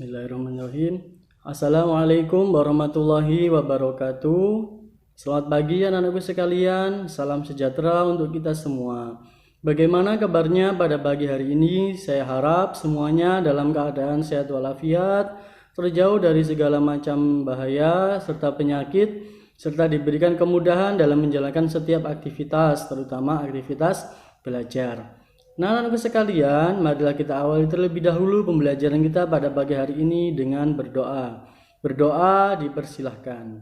Bismillahirrahmanirrahim. Assalamualaikum warahmatullahi wabarakatuh. Selamat pagi anak-anakku sekalian. Salam sejahtera untuk kita semua. Bagaimana kabarnya pada pagi hari ini? Saya harap semuanya dalam keadaan sehat walafiat, terjauh dari segala macam bahaya serta penyakit, serta diberikan kemudahan dalam menjalankan setiap aktivitas, terutama aktivitas belajar. Nah, anak-anakku sekalian, marilah kita awali terlebih dahulu pembelajaran kita pada pagi hari ini dengan berdoa. Berdoa dipersilahkan.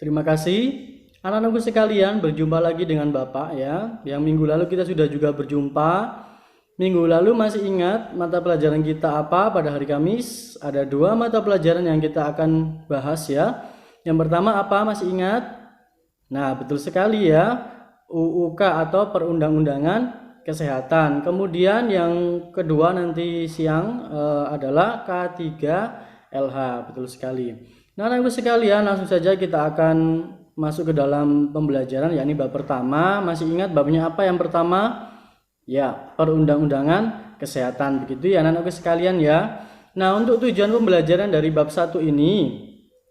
Terima kasih. Anak-anakku sekalian, berjumpa lagi dengan Bapak ya. Yang minggu lalu kita sudah juga berjumpa. Minggu lalu masih ingat mata pelajaran kita apa pada hari Kamis? Ada dua mata pelajaran yang kita akan bahas ya. Yang pertama apa, masih ingat? Nah, betul sekali ya. UUK atau Perundang-Undangan Kesehatan. Kemudian yang kedua nanti siang adalah K3LH. Betul sekali. Nah, anak-anak sekalian, langsung saja kita akan masuk ke dalam pembelajaran, yakni bab pertama. Masih ingat babnya apa yang pertama? Ya, perundang-undangan kesehatan, begitu ya anak-anak sekalian ya. Nah, untuk tujuan pembelajaran dari bab 1 ini,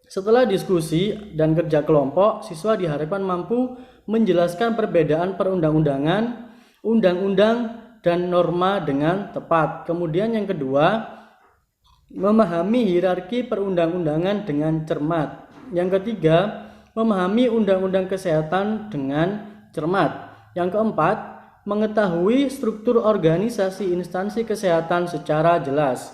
setelah diskusi dan kerja kelompok, siswa diharapkan mampu menjelaskan perbedaan perundang-undangan, undang-undang, dan norma dengan tepat. Kemudian yang kedua, memahami hierarki perundang-undangan dengan cermat. Yang ketiga, memahami undang-undang kesehatan dengan cermat. Yang keempat, mengetahui struktur organisasi instansi kesehatan secara jelas.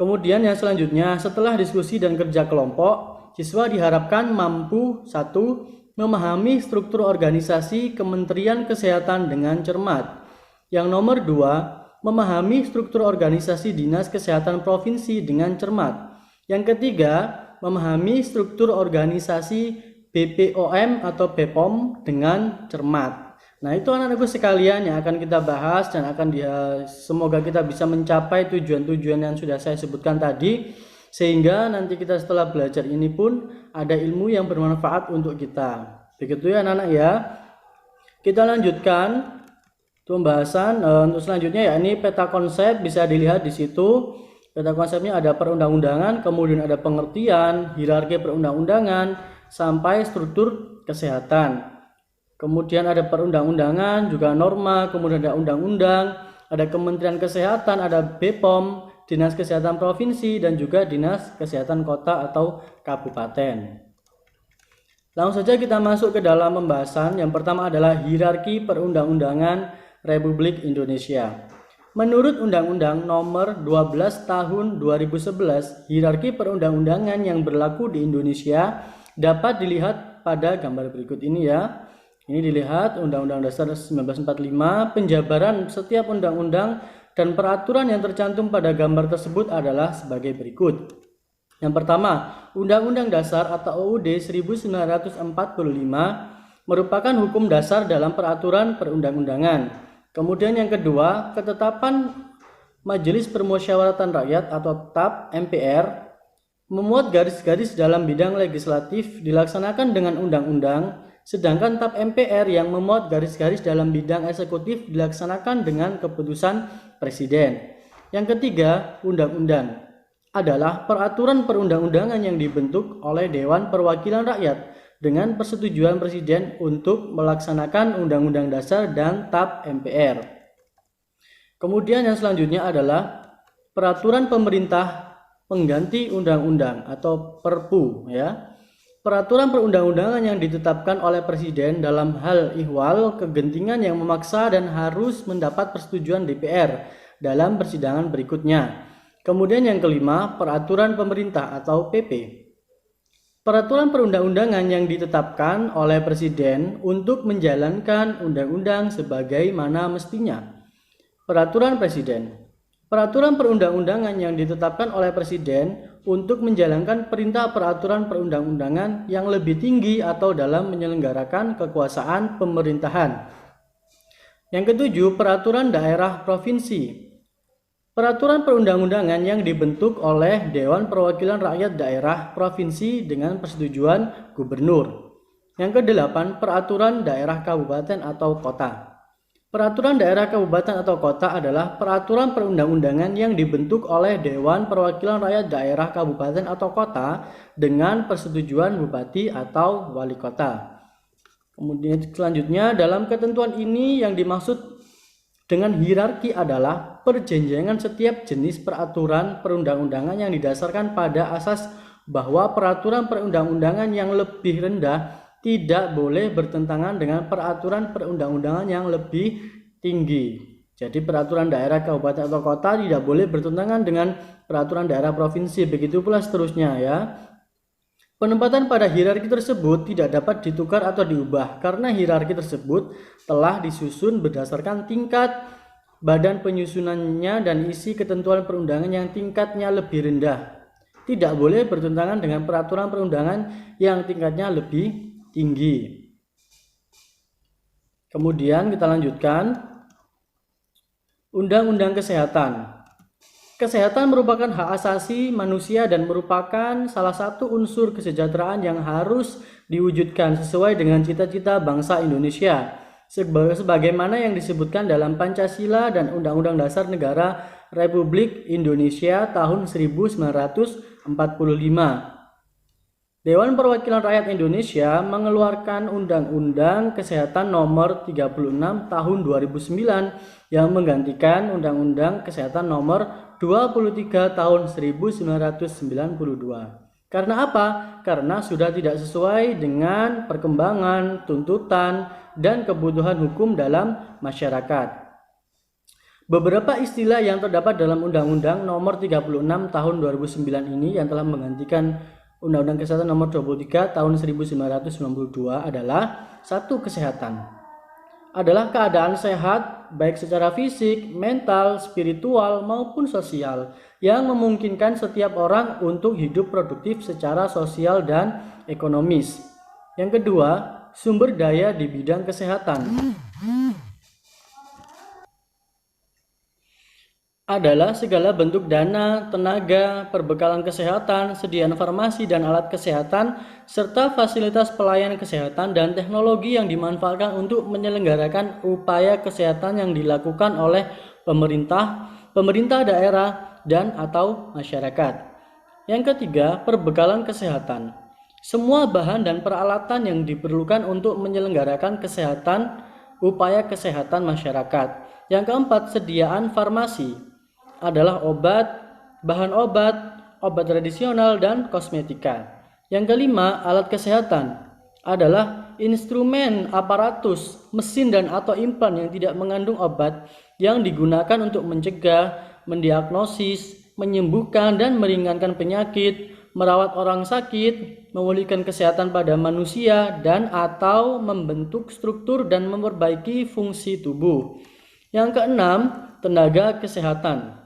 Kemudian yang selanjutnya, setelah diskusi dan kerja kelompok, siswa diharapkan mampu 1. Memahami struktur organisasi Kementerian Kesehatan dengan cermat. Yang nomor 2, memahami struktur organisasi Dinas Kesehatan Provinsi dengan cermat. Yang ketiga, memahami struktur organisasi BPOM atau BPOM dengan cermat. Nah, itu anak-anakku sekalian yang akan kita bahas dan semoga kita bisa mencapai tujuan-tujuan yang sudah saya sebutkan tadi, sehingga nanti kita setelah belajar ini pun ada ilmu yang bermanfaat untuk kita. Begitu ya anak-anak ya. Kita lanjutkan pembahasan untuk selanjutnya, yakni peta konsep. Bisa dilihat di situ. Peta konsepnya ada perundang-undangan, kemudian ada pengertian, hierarki perundang-undangan, sampai struktur kesehatan. Kemudian ada perundang-undangan, juga norma, kemudian ada undang-undang, ada Kementerian Kesehatan, ada BPOM, Dinas Kesehatan Provinsi, dan juga Dinas Kesehatan Kota atau Kabupaten. Langsung saja kita masuk ke dalam pembahasan. Yang pertama adalah hierarki perundang-undangan Republik Indonesia. Menurut Undang-Undang Nomor 12 Tahun 2011, hierarki perundang-undangan yang berlaku di Indonesia dapat dilihat pada gambar berikut ini ya. Ini dilihat Undang-Undang Dasar 1945, penjabaran setiap undang-undang dan peraturan yang tercantum pada gambar tersebut adalah sebagai berikut. Yang pertama, Undang-Undang Dasar atau UUD 1945 merupakan hukum dasar dalam peraturan perundang-undangan. Kemudian yang kedua, ketetapan Majelis Permusyawaratan Rakyat atau TAP MPR memuat garis-garis dalam bidang legislatif dilaksanakan dengan undang-undang, sedangkan TAP MPR yang memuat garis-garis dalam bidang eksekutif dilaksanakan dengan keputusan Presiden. Yang ketiga, undang-undang adalah peraturan perundang-undangan yang dibentuk oleh Dewan Perwakilan Rakyat dengan persetujuan Presiden untuk melaksanakan Undang-Undang Dasar dan TAP MPR. Kemudian yang selanjutnya adalah peraturan pemerintah pengganti undang-undang atau Perpu ya. Peraturan perundang-undangan yang ditetapkan oleh Presiden dalam hal ihwal kegentingan yang memaksa dan harus mendapat persetujuan DPR dalam persidangan berikutnya. Kemudian yang kelima, peraturan pemerintah atau PP. Peraturan perundang-undangan yang ditetapkan oleh Presiden untuk menjalankan undang-undang sebagaimana mestinya. Peraturan Presiden. Peraturan perundang-undangan yang ditetapkan oleh Presiden untuk menjalankan perintah peraturan perundang-undangan yang lebih tinggi atau dalam menyelenggarakan kekuasaan pemerintahan. Yang ketujuh, peraturan daerah provinsi. Peraturan perundang-undangan yang dibentuk oleh Dewan Perwakilan Rakyat Daerah Provinsi dengan persetujuan Gubernur. Yang kedelapan, peraturan daerah kabupaten atau kota. Peraturan daerah kabupaten atau kota adalah peraturan perundang-undangan yang dibentuk oleh Dewan Perwakilan Rakyat Daerah Kabupaten atau Kota dengan persetujuan bupati atau wali kota. Kemudian selanjutnya, dalam ketentuan ini yang dimaksud dengan hierarki adalah perjenjangan setiap jenis peraturan perundang-undangan yang didasarkan pada asas bahwa peraturan perundang-undangan yang lebih rendah tidak boleh bertentangan dengan peraturan perundang-undangan yang lebih tinggi. Jadi peraturan daerah kabupaten atau kota tidak boleh bertentangan dengan peraturan daerah provinsi. Begitu pula seterusnya ya. Penempatan pada hierarki tersebut tidak dapat ditukar atau diubah karena hierarki tersebut telah disusun berdasarkan tingkat badan penyusunannya dan isi ketentuan perundangan yang tingkatnya lebih rendah. Tidak boleh bertentangan dengan peraturan perundangan yang tingkatnya lebih tinggi. Kemudian kita lanjutkan. Undang-Undang Kesehatan. Kesehatan merupakan hak asasi manusia dan merupakan salah satu unsur kesejahteraan yang harus diwujudkan sesuai dengan cita-cita bangsa Indonesia, sebagaimana yang disebutkan dalam Pancasila dan Undang-Undang Dasar Negara Republik Indonesia tahun 1945. Dewan Perwakilan Rakyat Indonesia mengeluarkan Undang-Undang Kesehatan Nomor 36 Tahun 2009 yang menggantikan Undang-Undang Kesehatan Nomor 23 Tahun 1992. Karena apa? Karena sudah tidak sesuai dengan perkembangan, tuntutan, dan kebutuhan hukum dalam masyarakat. Beberapa istilah yang terdapat dalam Undang-Undang Nomor 36 Tahun 2009 ini yang telah menggantikan Undang-Undang Kesehatan Nomor 23 Tahun 1992 adalah: 1. Kesehatan adalah keadaan sehat baik secara fisik, mental, spiritual maupun sosial yang memungkinkan setiap orang untuk hidup produktif secara sosial dan ekonomis. Yang kedua, sumber daya di bidang kesehatan adalah segala bentuk dana, tenaga, perbekalan kesehatan, sediaan farmasi dan alat kesehatan, serta fasilitas pelayanan kesehatan dan teknologi yang dimanfaatkan untuk menyelenggarakan upaya kesehatan yang dilakukan oleh pemerintah daerah, dan atau masyarakat. Yang ketiga, perbekalan kesehatan. Semua bahan dan peralatan yang diperlukan untuk menyelenggarakan upaya kesehatan masyarakat. Yang keempat, sediaan farmasi adalah obat, bahan obat, obat tradisional, dan kosmetika. Yang kelima, alat kesehatan adalah instrumen, aparatus, mesin dan atau implan yang tidak mengandung obat yang digunakan untuk mencegah, mendiagnosis, menyembuhkan dan meringankan penyakit, merawat orang sakit, memulihkan kesehatan pada manusia, dan atau membentuk struktur dan memperbaiki fungsi tubuh. Yang keenam, tenaga kesehatan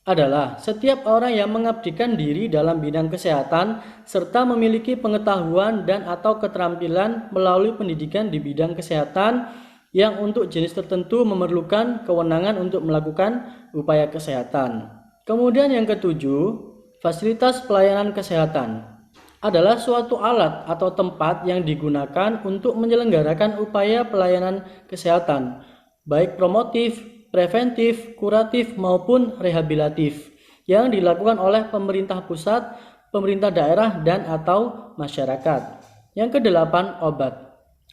adalah setiap orang yang mengabdikan diri dalam bidang kesehatan serta memiliki pengetahuan dan atau keterampilan melalui pendidikan di bidang kesehatan yang untuk jenis tertentu memerlukan kewenangan untuk melakukan upaya kesehatan. Kemudian yang ketujuh, fasilitas pelayanan kesehatan adalah suatu alat atau tempat yang digunakan untuk menyelenggarakan upaya pelayanan kesehatan, baik promotif, preventif, kuratif maupun rehabilitatif yang dilakukan oleh pemerintah pusat, pemerintah daerah dan atau masyarakat. Yang kedelapan, obat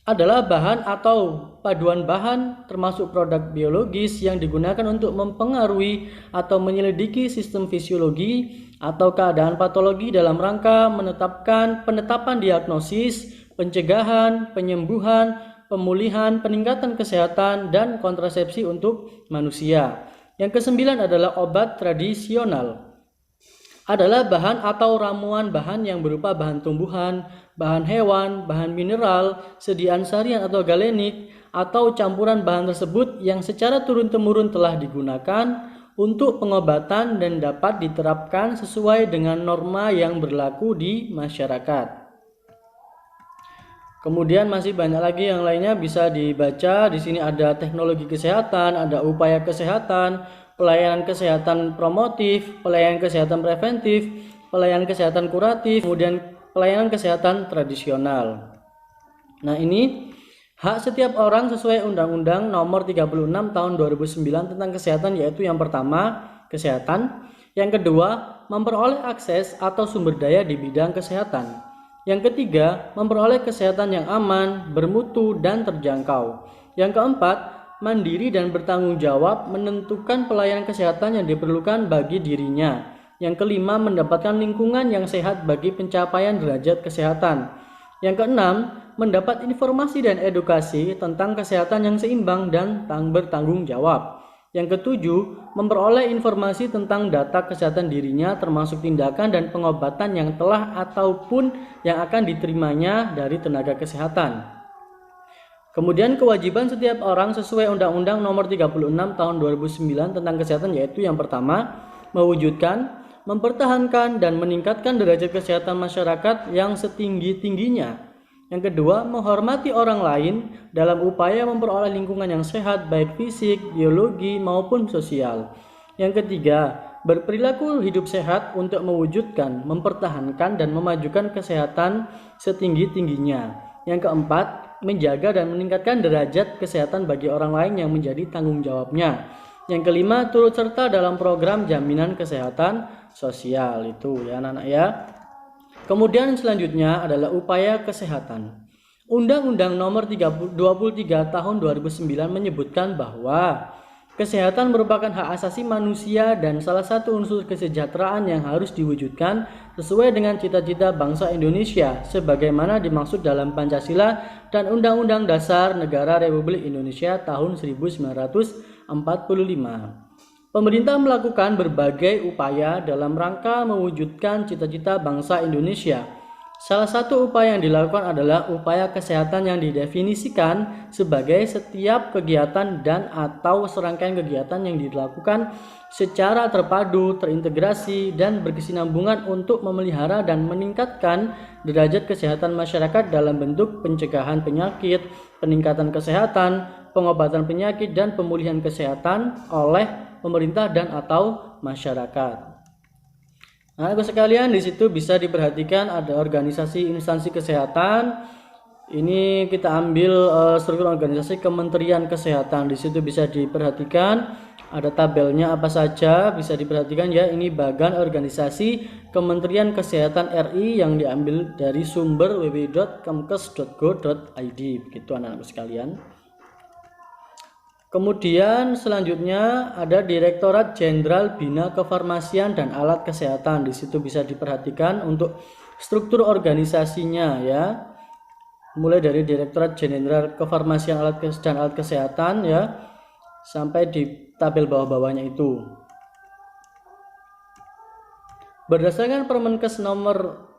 adalah bahan atau paduan bahan termasuk produk biologis yang digunakan untuk mempengaruhi atau menyelidiki sistem fisiologi atau keadaan patologi dalam rangka penetapan diagnosis, pencegahan, penyembuhan, pemulihan, peningkatan kesehatan, dan kontrasepsi untuk manusia. Yang kesembilan adalah obat tradisional. Adalah bahan atau ramuan bahan yang berupa bahan tumbuhan, bahan hewan, bahan mineral, sediaan sarian atau galenik, atau campuran bahan tersebut yang secara turun-temurun telah digunakan untuk pengobatan dan dapat diterapkan sesuai dengan norma yang berlaku di masyarakat. Kemudian masih banyak lagi yang lainnya bisa dibaca. Di sini ada teknologi kesehatan, ada upaya kesehatan, pelayanan kesehatan promotif, pelayanan kesehatan preventif, pelayanan kesehatan kuratif, kemudian pelayanan kesehatan tradisional. Nah, ini hak setiap orang sesuai Undang-Undang Nomor 36 Tahun 2009 tentang kesehatan, yaitu yang pertama, kesehatan. Yang kedua, memperoleh akses atau sumber daya di bidang kesehatan. Yang ketiga, memperoleh kesehatan yang aman, bermutu, dan terjangkau. Yang keempat, mandiri dan bertanggung jawab menentukan pelayanan kesehatan yang diperlukan bagi dirinya. Yang kelima, mendapatkan lingkungan yang sehat bagi pencapaian derajat kesehatan. Yang keenam, mendapat informasi dan edukasi tentang kesehatan yang seimbang dan bertanggung jawab. Yang ketujuh, memperoleh informasi tentang data kesehatan dirinya termasuk tindakan dan pengobatan yang telah ataupun yang akan diterimanya dari tenaga kesehatan. Kemudian kewajiban setiap orang sesuai Undang-Undang Nomor 36 Tahun 2009 tentang kesehatan, yaitu yang pertama, mewujudkan, mempertahankan, dan meningkatkan derajat kesehatan masyarakat yang setinggi-tingginya. Yang kedua, menghormati orang lain dalam upaya memperoleh lingkungan yang sehat baik fisik, biologi, maupun sosial. Yang ketiga, berperilaku hidup sehat untuk mewujudkan, mempertahankan, dan memajukan kesehatan setinggi-tingginya. Yang keempat, menjaga dan meningkatkan derajat kesehatan bagi orang lain yang menjadi tanggung jawabnya. Yang kelima, turut serta dalam program jaminan kesehatan sosial. Itu ya anak-anak ya. Kemudian selanjutnya adalah upaya kesehatan. Undang-Undang Nomor 23 Tahun 2009 menyebutkan bahwa kesehatan merupakan hak asasi manusia dan salah satu unsur kesejahteraan yang harus diwujudkan sesuai dengan cita-cita bangsa Indonesia sebagaimana dimaksud dalam Pancasila dan Undang-Undang Dasar Negara Republik Indonesia tahun 1945. Pemerintah melakukan berbagai upaya dalam rangka mewujudkan cita-cita bangsa Indonesia. Salah satu upaya yang dilakukan adalah upaya kesehatan yang didefinisikan sebagai setiap kegiatan dan atau serangkaian kegiatan yang dilakukan secara terpadu, terintegrasi, dan berkesinambungan untuk memelihara dan meningkatkan derajat kesehatan masyarakat dalam bentuk pencegahan penyakit, peningkatan kesehatan, pengobatan penyakit, dan pemulihan kesehatan oleh pemerintah dan atau masyarakat. Nah, sekalian di situ bisa diperhatikan ada organisasi instansi kesehatan. Ini kita ambil struktur organisasi Kementerian Kesehatan. Di situ bisa diperhatikan ada tabelnya apa saja, bisa diperhatikan ya. Ini bagan organisasi Kementerian Kesehatan RI yang diambil dari sumber www.kemkes.go.id. Begitu anak-anak sekalian. Kemudian selanjutnya ada Direktorat Jenderal Bina Kefarmasian dan Alat Kesehatan. Di situ bisa diperhatikan untuk struktur organisasinya ya. Mulai dari Direktorat Jenderal Kefarmasian dan Alat Kesehatan ya sampai di tabel bawah-bawahnya itu. Berdasarkan Permenkes nomor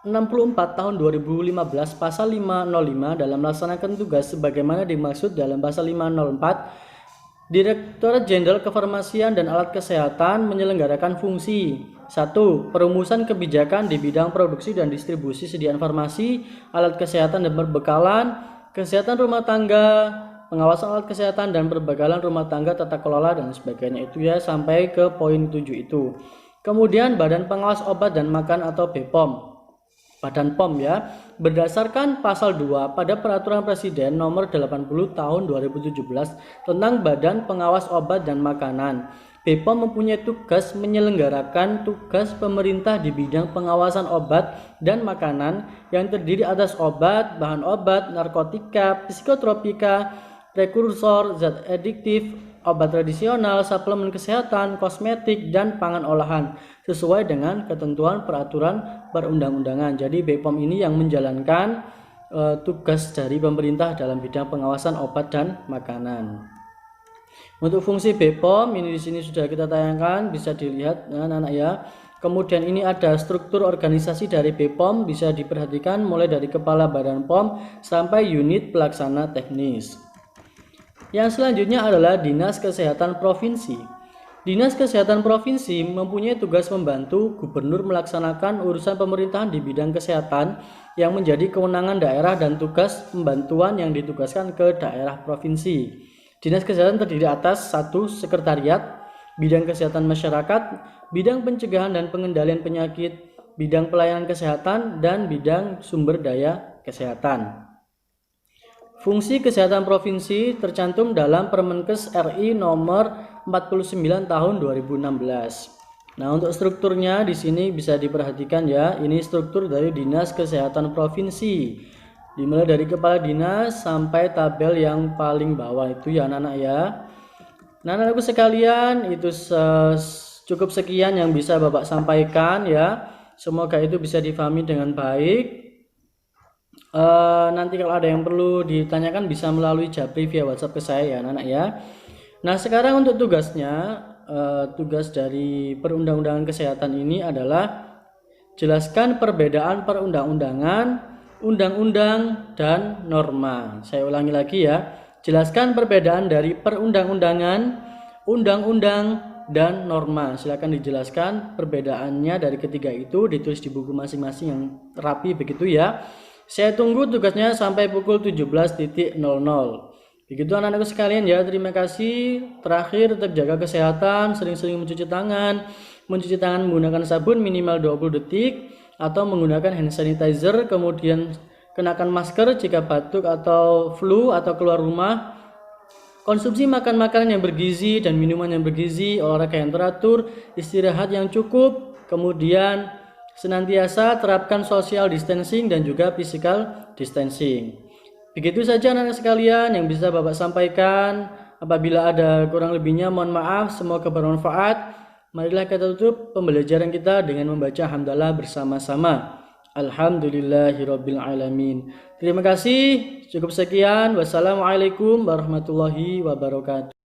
64 tahun 2015 pasal 505 dalam melaksanakan tugas sebagaimana dimaksud dalam pasal 504, Direktorat Jenderal Kefarmasian dan Alat Kesehatan menyelenggarakan fungsi 1. Perumusan kebijakan di bidang produksi dan distribusi sediaan farmasi, alat kesehatan dan perbekalan, kesehatan rumah tangga, pengawasan alat kesehatan dan perbekalan rumah tangga, tata kelola dan sebagainya itu ya sampai ke poin 7 itu. Kemudian Badan Pengawas Obat dan Makan atau BPOM. Badan POM ya, berdasarkan pasal 2 pada Peraturan Presiden nomor 80 tahun 2017 tentang Badan Pengawas Obat dan Makanan. BPOM mempunyai tugas menyelenggarakan tugas pemerintah di bidang pengawasan obat dan makanan yang terdiri atas obat, bahan obat, narkotika, psikotropika, prekursor, zat adiktif, obat tradisional, suplemen kesehatan, kosmetik, dan pangan olahan sesuai dengan ketentuan peraturan perundang-undangan. Jadi BPOM ini yang menjalankan tugas dari pemerintah dalam bidang pengawasan obat dan makanan. Untuk fungsi BPOM ini di sini sudah kita tayangkan, bisa dilihat anak-anak ya. Kemudian ini ada struktur organisasi dari BPOM, bisa diperhatikan mulai dari kepala badan POM sampai unit pelaksana teknis. Yang selanjutnya adalah Dinas Kesehatan Provinsi. Dinas Kesehatan Provinsi mempunyai tugas membantu gubernur melaksanakan urusan pemerintahan di bidang kesehatan yang menjadi kewenangan daerah dan tugas pembantuan yang ditugaskan ke daerah provinsi. Dinas Kesehatan terdiri atas 1. Sekretariat, bidang kesehatan masyarakat, bidang pencegahan dan pengendalian penyakit, bidang pelayanan kesehatan, dan bidang sumber daya kesehatan. fungsi kesehatan provinsi tercantum dalam Permenkes RI nomor 49 tahun 2016. Nah, untuk strukturnya di sini bisa diperhatikan ya. Ini struktur dari Dinas Kesehatan Provinsi. Dimulai dari kepala dinas sampai tabel yang paling bawah itu ya anak-anak ya. Nah, anak-anakku sekalian, itu cukup sekian yang bisa Bapak sampaikan ya. Semoga itu bisa difahami dengan baik. Nanti kalau ada yang perlu ditanyakan bisa melalui japri via WhatsApp ke saya ya anak-anak ya. Nah, sekarang untuk tugasnya, tugas dari perundang-undangan kesehatan ini adalah jelaskan perbedaan perundang-undangan, undang-undang, dan norma. Saya ulangi lagi ya. Jelaskan perbedaan dari perundang-undangan, undang-undang, dan norma. Silakan dijelaskan perbedaannya dari ketiga itu, ditulis di buku masing-masing yang rapi begitu ya. Saya tunggu tugasnya sampai pukul 17.00. Begitu anak-anakku sekalian ya, terima kasih. Terakhir, tetap jaga kesehatan, sering-sering mencuci tangan menggunakan sabun minimal 20 detik, atau menggunakan hand sanitizer, kemudian kenakan masker jika batuk atau flu atau keluar rumah. Konsumsi makan makanan yang bergizi dan minuman yang bergizi, olahraga yang teratur, istirahat yang cukup, kemudian senantiasa terapkan social distancing dan juga physical distancing. Begitu saja anak-anak sekalian yang bisa Bapak sampaikan. Apabila ada kurang lebihnya mohon maaf, semoga bermanfaat. Marilah kita tutup pembelajaran kita dengan membaca hamdalah bersama-sama. Alhamdulillahirabbil alamin. Terima kasih. Cukup sekian. Wassalamualaikum warahmatullahi wabarakatuh.